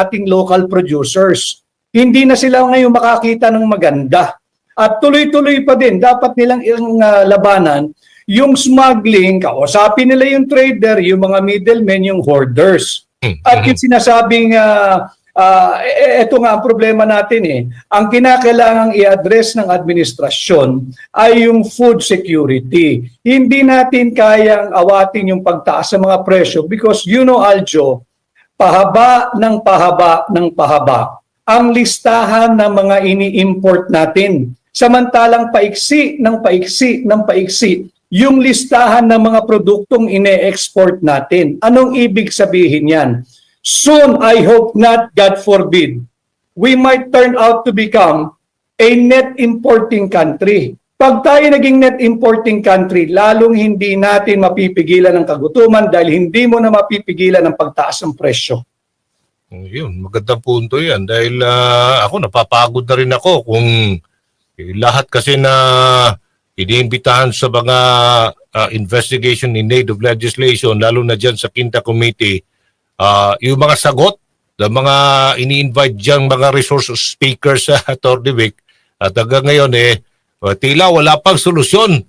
ating local producers. Hindi na sila ngayon makakita ng maganda. At tuloy-tuloy pa din, dapat nilang labanan yung smuggling, kausapin nila yung trader, yung mga middlemen, yung hoarders. At yung sinasabing, ito nga ang problema natin eh, ang kinakailangang i-address ng administrasyon ay yung food security. Hindi natin kayang awatin yung pagtaas sa mga presyo because you know, Aljo, pahaba ng pahaba ng pahaba ang listahan ng mga ini-import natin. Samantalang paiksi ng paiksi ng paiksi yung listahan ng mga produktong ine-export natin. Anong ibig sabihin yan? Soon, I hope not, God forbid, we might turn out to become a net importing country. Pag tayo naging net importing country, lalong hindi natin mapipigilan ng kagutuman dahil hindi mo na mapipigilan ng pagtaas ng presyo. Yun, magandang punto yan. Dahil ako, napapagod na rin ako kung lahat kasi na iniimbitahan sa mga investigation in aid of legislation, lalo na dyan sa Quinta Committee, yung mga sagot, ng mga ini-invite dyan mga resource speakers sa Tordivic, at hanggang ngayon tila wala pang solusyon.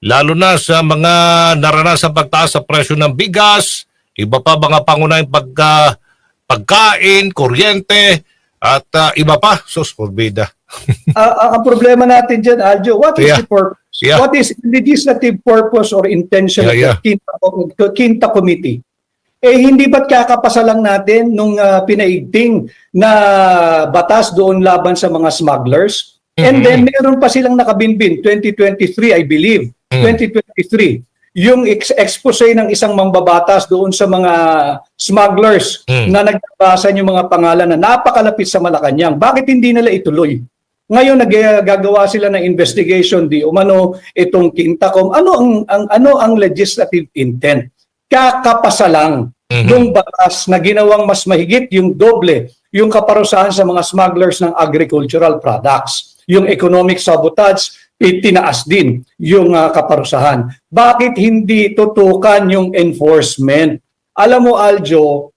Lalo na sa mga naranasang pagtaas sa presyo ng bigas, iba pa mga pangunahing pagkain, kuryente, at iba pa. Sus, forbida. Ang problema natin dyan, Aljo, what is the purpose? Yeah. What is legislative purpose or intention of the Quinta Committee? Hindi ba't kakapasa lang natin nung pinaigting na batas doon laban sa mga smugglers? And then meron pa silang nakabinbin, 2023 I believe, 2023. Yung expose ng isang mambabatas doon sa mga smugglers na nagbabasan yung mga pangalan na napakalapit sa Malacanang. Bakit hindi nila ituloy? Ngayon nagagawa sila ng investigation di umano itong Quintacom. Ano ang legislative intent? Kakapasa lang ng batas na ginawang mas mahigit yung doble yung kaparusahan sa mga smugglers ng agricultural products. Yung economic sabotage, itinaas din yung kaparusahan. Bakit hindi tutukan yung enforcement? Alam mo, Aljo,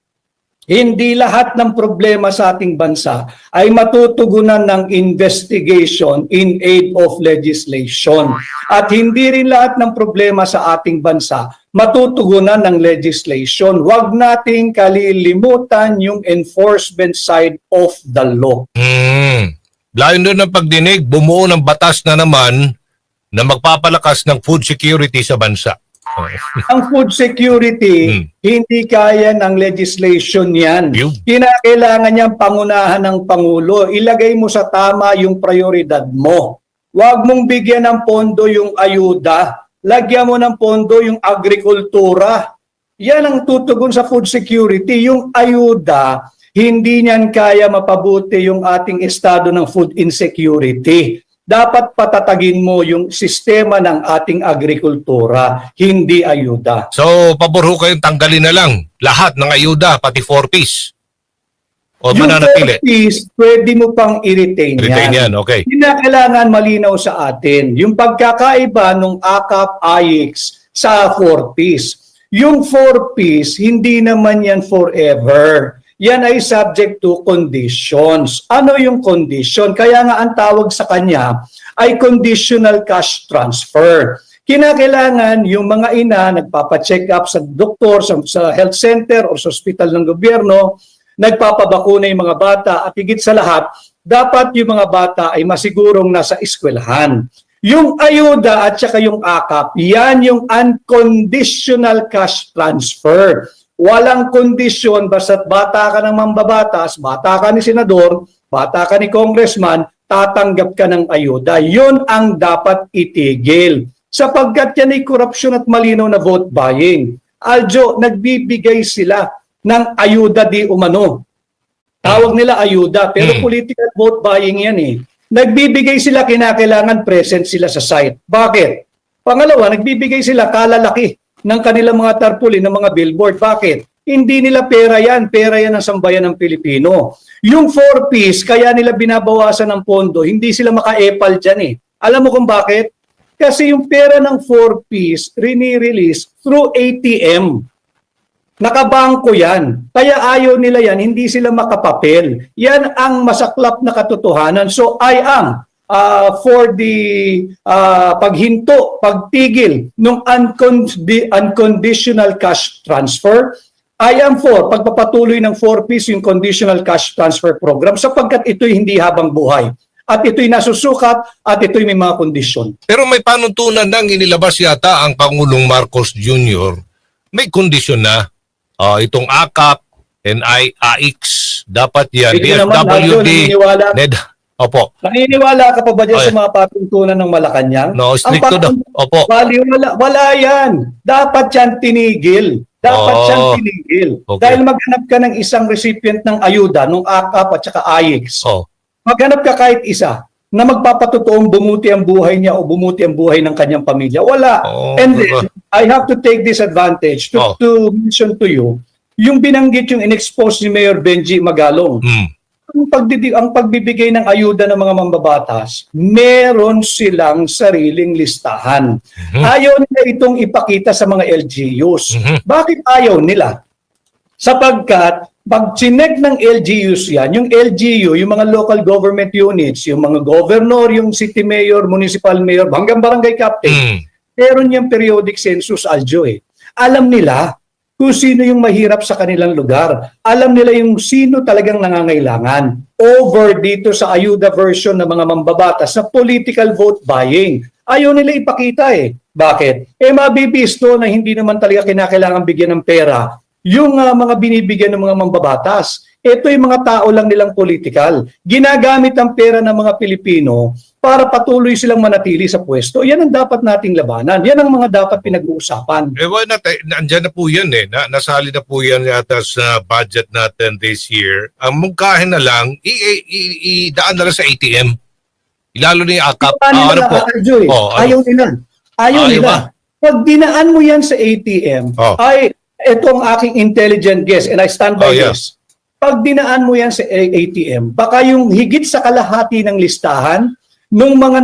hindi lahat ng problema sa ating bansa ay matutugunan ng investigation in aid of legislation. At hindi rin lahat ng problema sa ating bansa matutugunan ng legislation. Huwag nating kalilimutan yung enforcement side of the law. Layo doon ng pagdinig, bumuo ng batas na naman na magpapalakas ng food security sa bansa. Ang food security, hindi kaya ng legislation yan. Kinakailangan niyang pangunahan ng Pangulo. Ilagay mo sa tama yung prioridad mo. Huwag mong bigyan ng pondo yung ayuda. Lagyan mo ng pondo yung agrikultura. Yan ang tutugon sa food security. Yung ayuda, hindi niyan kaya mapabuti yung ating estado ng food insecurity. Dapat patatagin mo yung sistema ng ating agrikultura, hindi ayuda. So, pabor ho kayong tanggalin na lang lahat ng ayuda, pati 4-piece. O yung mananatili? 4-piece, pwede mo pang i-retain yan. Okay. Kinakailangan malinaw sa atin yung pagkakaiba ng AKAP, AIX sa 4-piece. Yung 4-piece, hindi naman yan forever. Yan ay subject to conditions. Ano yung condition? Kaya nga ang tawag sa kanya ay conditional cash transfer. Kinakailangan yung mga ina nagpapacheck up sa doktor, sa health center o sa hospital ng gobyerno, nagpapabakuna yung mga bata at higit sa lahat, dapat yung mga bata ay masigurong nasa eskwelahan. Yung ayuda at saka yung AKAP, yan yung unconditional cash transfer. Walang kondisyon, basta't bata ka ng mambabatas, bata ka ni senador, bata ka ni congressman, tatanggap ka ng ayuda. Yun ang dapat itigil. Sapagkat yan ay korupsyon at malinaw na vote buying. Aljo, nagbibigay sila ng ayuda di umano. Tawag nila ayuda, pero political vote buying yan eh. Nagbibigay sila, kinakailangan present sila sa site. Bakit? Pangalawa, nagbibigay sila kalalaki ng kanilang mga tarpaulin, ng mga billboard. Bakit? Hindi nila pera yan. Pera yan ng sambayan ng Pilipino. Yung 4-piece, kaya nila binabawasan ng pondo, hindi sila maka-epal dyan eh. Alam mo kung bakit? Kasi yung pera ng 4-piece, rini-release through ATM. Nakabangko yan. Kaya ayaw nila yan, hindi sila makapapel. Yan ang masaklap na katotohanan. So I am for the paghinto, pagtigil ng unconditional cash transfer. I am for pagpapatuloy ng 4Ps yung conditional cash transfer program sapagkat ito'y hindi habang buhay. At ito'y nasusukat at ito'y may mga kondisyon. Pero may panuntunan nang inilabas yata ang Pangulong Marcos Jr. May kondisyon na itong AKAP, AIX, dapat yan, Hindi naman, Aldo, DFWD, naniniwala. NED. Opo. Naniniwala ka pa ba dyan Ay. sa mga patuntunan ng Malacanang? No, stricto daw. Opo. Wala yan. Dapat yan tinigil. Dapat yan tinigil. Okay. Dahil maghanap ka ng isang recipient ng ayuda, ng AKAP at saka AIX. Oh. Maghanap ka kahit isa na magpapatotoong bumuti ang buhay niya o bumuti ang buhay ng kanyang pamilya. Wala. Oh, And then, I have to take this advantage to mention to you, yung binanggit yung in-expose ni Mayor Benji Magalong. Ang pagbibigay ng ayuda ng mga mambabatas, meron silang sariling listahan. Ayaw nila itong ipakita sa mga LGUs. Bakit ayaw nila? Sapagkat pag chinek ng LGUs yan, yung LGU, yung mga local government units, yung mga governor, yung city mayor, municipal mayor, hanggang barangay captain, meron yung periodic census, Aljo eh. Alam nila kung sino yung mahirap sa kanilang lugar. Alam nila yung sino talagang nangangailangan. Over dito sa ayuda version ng mga mambabatas sa political vote buying. Ayaw nila ipakita eh. Bakit? Mabibisto na hindi naman talaga kinakailangan bigyan ng pera yung mga binibigyan ng mga mambabatas. Ito yung mga tao lang nilang political. Ginagamit ang pera ng mga Pilipino para patuloy silang manatili sa pwesto. Yan ang dapat nating labanan. Yan ang mga dapat pinag-uusapan. Why not? Nandyan na po yan eh. Nasali na po yan yata sa budget natin this year. Ang mungkahin na lang, idaan na lang sa ATM. Lalo na yung AKAP. Ano po? Ayaw nila. Ayaw nila. Ba? Pag dinaan mo yan sa ATM, ay ito ang aking intelligent guess and I stand by this. Pag dinaan mo yan sa ATM, baka yung higit sa kalahati ng listahan ng mga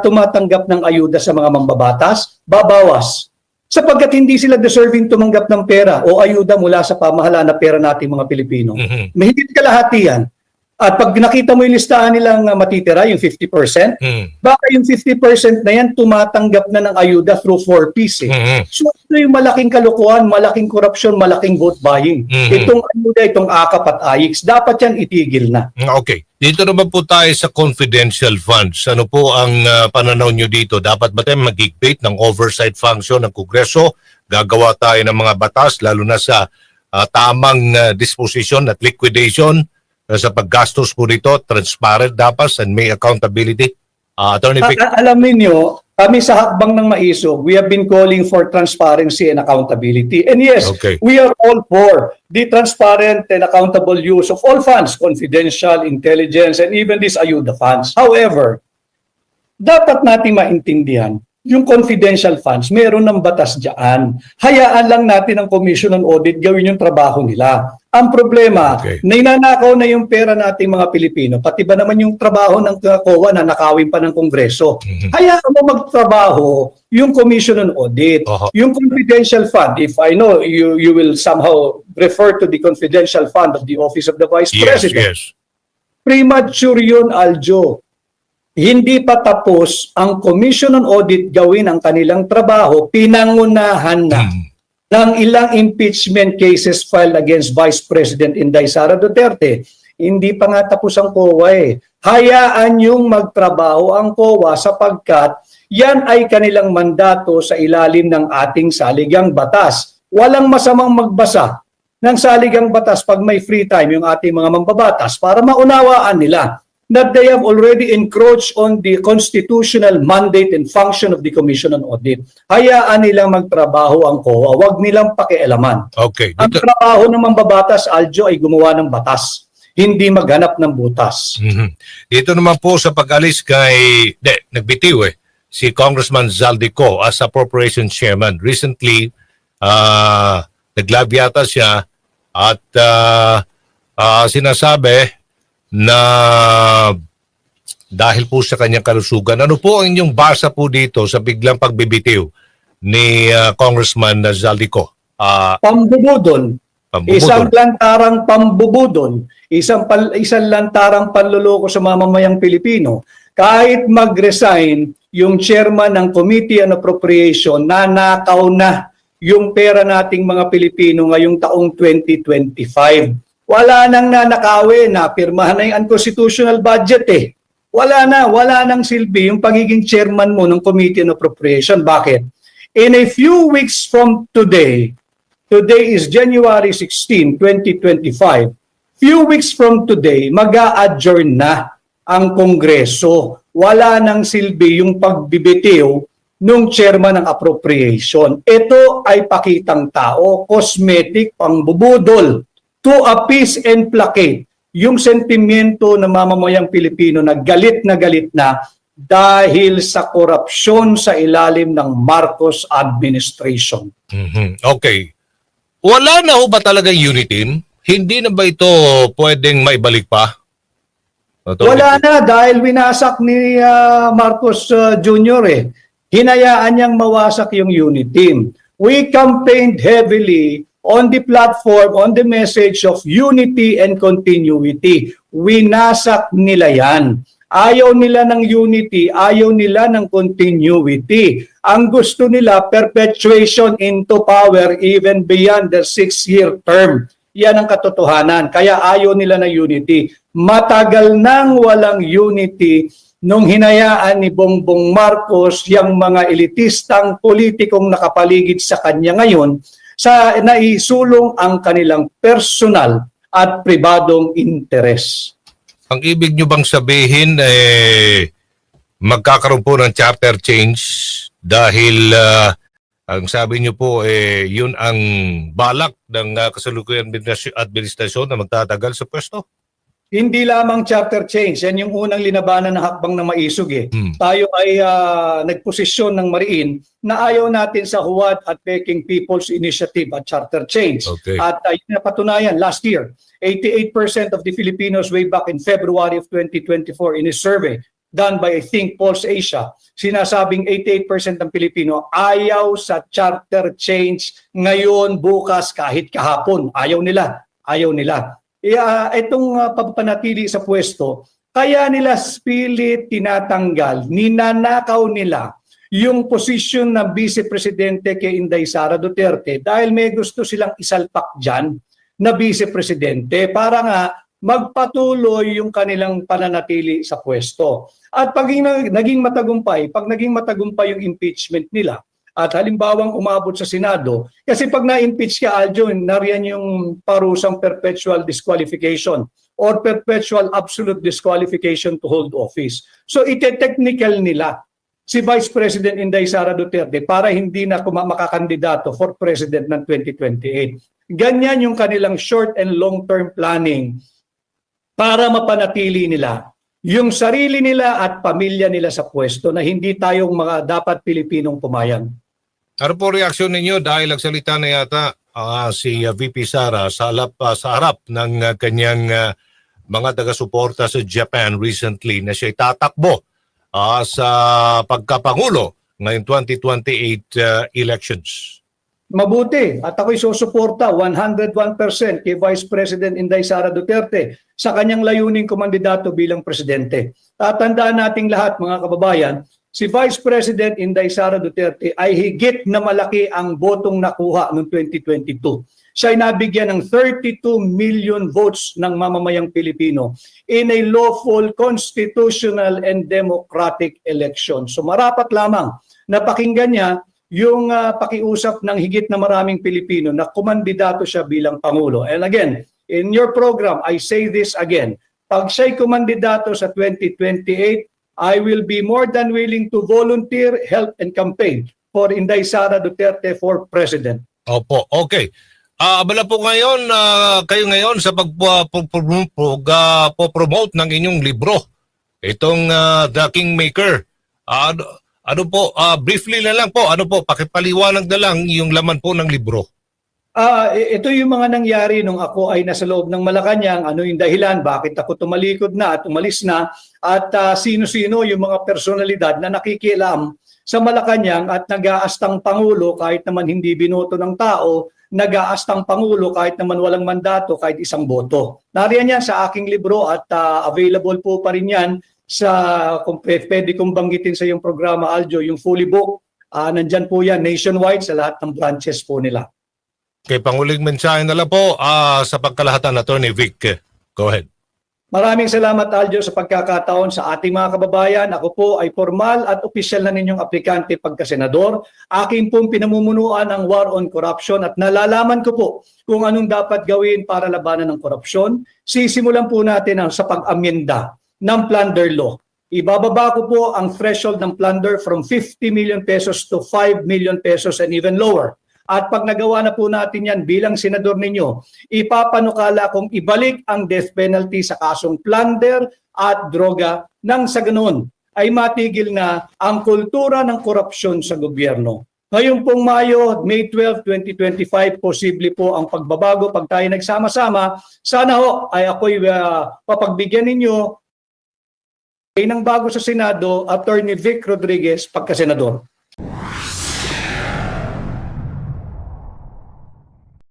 tumatanggap ng ayuda sa mga mambabatas, babawas. Sapagkat hindi sila deserving tumanggap ng pera o ayuda mula sa pamahalaan na pera nating mga Pilipino. May higit kalahati yan. At pag nakita mo yung listahan nilang matitira, yung 50%, baka yung 50% na yan tumatanggap na ng ayuda through 4Ps. So ito yung malaking kalukuhan, malaking korupsyon, malaking vote buying. Itong ayuda, itong AKAP at AIX, dapat yan itigil na. Okay. Dito naman po tayo sa confidential funds. Ano po ang pananaw nyo dito? Dapat ba tayo mag-dictate ng oversight function ng Kongreso? Gagawa tayo ng mga batas, lalo na sa tamang disposition at liquidation sa paggastos po dito, transparent dapat and may accountability. Attorney Vic. Alamin nyo, kami sa Hakbang ng Maisog, we have been calling for transparency and accountability. And yes, we are all for the transparent and accountable use of all funds, confidential, intelligence, and even these ayuda funds. However, dapat nating maintindihan, yung confidential funds, meron ng batas dyan. Hayaan lang natin ang Commission on Audit gawin yung trabaho nila. Ang problema, ninanakaw na yung pera nating mga Pilipino, pati ba naman yung trabaho ng COA na nakawin pa ng Kongreso. Hayaan mo magtrabaho yung Commission on Audit. Yung confidential fund, if I know you will somehow refer to the confidential fund of the Office of the Vice President. Premature yun, Aljo. Hindi pa tapos ang Commission on Audit gawin ang kanilang trabaho, pinangunahan na ng ilang impeachment cases filed against Vice President Inday Sara Duterte. Hindi pa nga tapos ang COA eh. Hayaan yung magtrabaho ang COA sapagkat yan ay kanilang mandato sa ilalim ng ating saligang batas. Walang masamang magbasa ng saligang batas pag may free time yung ating mga mambabatas para maunawaan nila that they have already encroached on the constitutional mandate and function of the Commission on Audit. Hayaan nilang magtrabaho ang COA, huwag nilang pakialaman. Ang trabaho ng mambabatas, Aljo, ay gumawa ng batas, hindi maghanap ng butas. Dito naman po sa pag-alis kay, nagbitiw si Congressman Zaldico as Appropriations Chairman. Recently, nag-live yata siya at sinasabi na dahil po sa kanyang kalusugan. Ano po ang inyong basa po dito sa biglang pagbibitiw ni Congressman Zaldico? Pambubudol. Isang pambubudol. lantarang pambubudol, isang lantarang panluloko sa mamamayang Pilipino. Kahit mag-resign yung chairman ng Committee on Appropriation, nanakaw na yung pera nating mga Pilipino ngayong taong 2025. Wala nang nanakawin, napirmahan na yung unconstitutional budget eh. Wala nang silbi yung pagiging chairman mo ng Committee on Appropriation. Bakit? In a few weeks from today, today is January 16, 2025. Few weeks from today, mag-a-adjourn na ang Kongreso. Wala nang silbi yung pagbibitiw nung chairman ng appropriation. Ito ay pakitang tao, cosmetic, pangbubudol, to appease and placate yung sentimiento ng mamamayang Pilipino na galit na dahil sa korupsyon sa ilalim ng Marcos administration. Okay. Wala na ho ba talagang unity team? Hindi na ba ito pwedeng maibalik pa? Wala na dahil winasak ni Marcos Jr. Hinayaan niyang mawasak yung unity team. We campaigned heavily on the platform, on the message of unity and continuity. Winasak nila yan. Ayaw nila ng unity, ayaw nila ng continuity. Ang gusto nila, perpetuation into power even beyond their 6-year term. Yan ang katotohanan. Kaya ayaw nila ng unity. Matagal nang walang unity nung hinayaan ni Bongbong Marcos yung mga elitistang politikong nakapaligid sa kanya ngayon sa naisulong ang kanilang personal at pribadong interes. Ang ibig nyo bang sabihin, magkakaroon po ng chapter change dahil ang sabi nyo po, yun ang balak ng kasalukuyang administrasyon na magtatagal sa pwesto? Hindi lamang chapter change, yan yung unang linabanan ng hakbang na maisog Tayo ay nagposisyon ng Mariin na ayaw natin sa Huwad at Peking People's Initiative at charter change. Okay. At yun napatunayan last year, 88% of the Filipinos way back in February of 2024 in a survey done by I think Pulse Asia, sinasabing 88% ng Pilipino ayaw sa charter change ngayon, bukas, kahit kahapon. Ayaw nila. Itong pagpanatili sa pwesto, kaya nila pilit tinatanggal, ninanakaw nila yung posisyon ng Vice Presidente kay Inday Sara Duterte dahil may gusto silang isalpak dyan na Vice Presidente para nga magpatuloy yung kanilang pananatili sa pwesto. At pag naging matagumpay yung impeachment nila, at halimbawang umabot sa Senado, kasi pag na-impeach ka, Aljo, nariyan yung parusang perpetual disqualification or perpetual absolute disqualification to hold office. So ite-technical nila si Vice President Inday Sara Duterte para hindi na makakandidato for President ng 2028. Ganyan yung kanilang short and long-term planning para mapanatili nila yung sarili nila at pamilya nila sa pwesto na hindi tayong mga dapat Pilipinong pumayag. Ano po reaksyon ninyo dahil nagsalita na yata si VP Sara sa harap ng kanyang mga taga-suporta sa Japan recently na siya tatakbo sa pagkapangulo ngayong 2028 elections? Mabuti at ako'y susuporta 101% kay Vice President Inday Sara Duterte sa kanyang layuning kumandidato bilang presidente. Tatandaan nating lahat mga kababayan, si Vice President Inday Sara Duterte ay higit na malaki ang botong nakuha noong 2022. Siya ay nabigyan ng 32 million votes ng mamamayang Pilipino in a lawful, constitutional, and democratic election. So marapat lamang na pakinggan niya yung pakiusap ng higit na maraming Pilipino na kumandidato siya bilang Pangulo. And again, in your program, I say this again, pag siya'y kumandidato sa 2028, I will be more than willing to volunteer, help, and campaign for Inday Sara Duterte for President. Opo, okay. Abala po ngayon, kayo ngayon sa pag-promote ng inyong libro. Itong The Kingmaker. Ano po, briefly na lang po, pakipaliwanag na lang yung laman po ng libro. Ito yung mga nangyari nung ako ay nasa loob ng Malacanang, ano yung dahilan, bakit ako tumalikod na at umalis na, at sino-sino yung mga personalidad na nakikialam sa Malacanang at nag-aastang Pangulo kahit naman hindi binoto ng tao, nag-aastang Pangulo kahit naman walang mandato, kahit isang boto. Nariyan yan sa aking libro at available po pa rin yan sa, kung pwede kong banggitin sa yung programa, Aljo, yung fully book, nandyan po yan nationwide sa lahat ng branches po nila. Kay panguling mensahe na lang po sa pagkalahatan, Attorney Vic. Go ahead. Maraming salamat, Aljo, sa pagkakataon sa ating mga kababayan. Ako po ay formal at opisyal na ninyong aplikante pagka-senador. Aking pong pinamumunuan ang war on corruption at nalalaman ko po kung anong dapat gawin para labanan ng korupsyon. Sisimulan po natin sa pag-amyenda ng plunder law. Ibababa ko po ang threshold ng plunder from 50 million pesos to 5 million pesos and even lower. At pag nagawa na po natin yan bilang senador ninyo, ipapanukala kong ibalik ang death penalty sa kasong plunder at droga nang sa ganun ay matigil na ang kultura ng korupsyon sa gobyerno. Ngayon pong Mayo, May 12, 2025, posible po ang pagbabago pag tayo nagsama-sama. Sana ho ay ako'y papagbigyan ninyo ng bago sa Senado, Attorney Vic Rodriguez, pagka-senador.